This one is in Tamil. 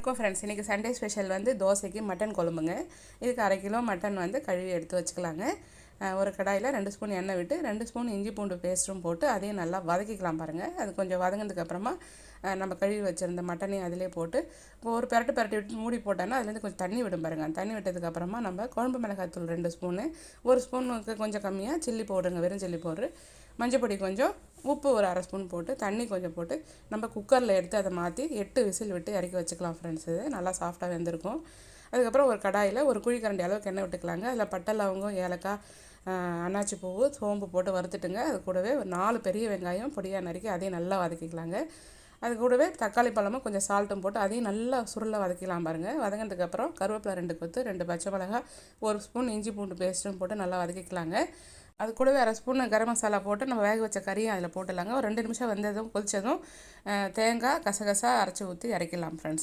வணக்கம் ஃப்ரெண்ட்ஸ். இன்றைக்கி சண்டே ஸ்பெஷல் வந்து தோசைக்கு மட்டன் குழம்புங்க. இதுக்கு 1/2 கிலோ மட்டன் வந்து கழுவி எடுத்து வச்சுக்கலாங்க. ஒரு கடாயில் 2 ஸ்பூன் எண்ணெய் விட்டு 2 ஸ்பூன் இஞ்சி பூண்டு பேஸ்ட்டும் போட்டு அதையும் நல்லா வதக்கிக்கலாம் பாருங்கள். அது கொஞ்சம் வதங்கினதுக்கப்புறமா நம்ம கழுவி வச்சுருந்த மட்டனையும் அதிலே போட்டு ஒரு பெரட்டி விட்டு மூடி போட்டோன்னா அதுலேருந்து கொஞ்சம் தண்ணி விடும் பாருங்கள். அந்த தண்ணி விட்டதுக்கப்புறமா நம்ம குழம்பு மிளகாய்த்தூள் 2 ஸ்பூனு, 1 ஸ்பூனுக்கு கொஞ்சம் கம்மியாக சில்லி பவுடருங்க, வெறும் சில்லி பவுட்ரு, மஞ்சள் பொடி கொஞ்சம், உப்பு ஒரு 1/2 ஸ்பூன் போட்டு தண்ணி கொஞ்சம் போட்டு நம்ம குக்கரில் எடுத்து அதை மாற்றி 8 விசில் விட்டு இறக்கி வச்சுக்கலாம் ஃப்ரெண்ட்ஸ். இது நல்லா சாஃப்டாக வெந்திருக்கும். அதுக்கப்புறம் ஒரு கடாயில் ஒரு குழிக்கரண்டி அளவுக்கு எண்ணெய் விட்டுக்கலாங்க. அதில் பட்டை, லவங்கம், ஏலக்காய், அன்னாச்சி பூவு, சோம்பு போட்டு வறுத்துட்டுங்க. அது கூடவே ஒரு 4 பெரிய வெங்காயம் பொடியாக நறுக்கி அதையும் நல்லா வதக்கிக்கலாங்க. அது கூடவே தக்காளி பழமும் கொஞ்சம் சால்ட்டும் போட்டு அதையும் நல்லா சுருளை வதக்கிக்கலாம் பாருங்கள். வதங்கினதுக்கப்புறம் கருவேப்பிலை 2 கொத்து, 2 பச்சை மிளகாய், 1 ஸ்பூன் இஞ்சி பூண்டு பேஸ்ட்டும் போட்டு நல்லா வதக்கிக்கலாங்க. அது கூடவே 1/2 ஸ்பூன் கரம் மசாலா போட்டு நம்ம வேக வச்ச கறியும் அதில் போட்டுடலாங்க. ஒரு 2 நிமிஷம் வெந்ததும் கொதித்ததும் தேங்காய், கசகசா அரைச்சி ஊற்றி இறக்கிடலாம் ஃப்ரெண்ட்ஸ்.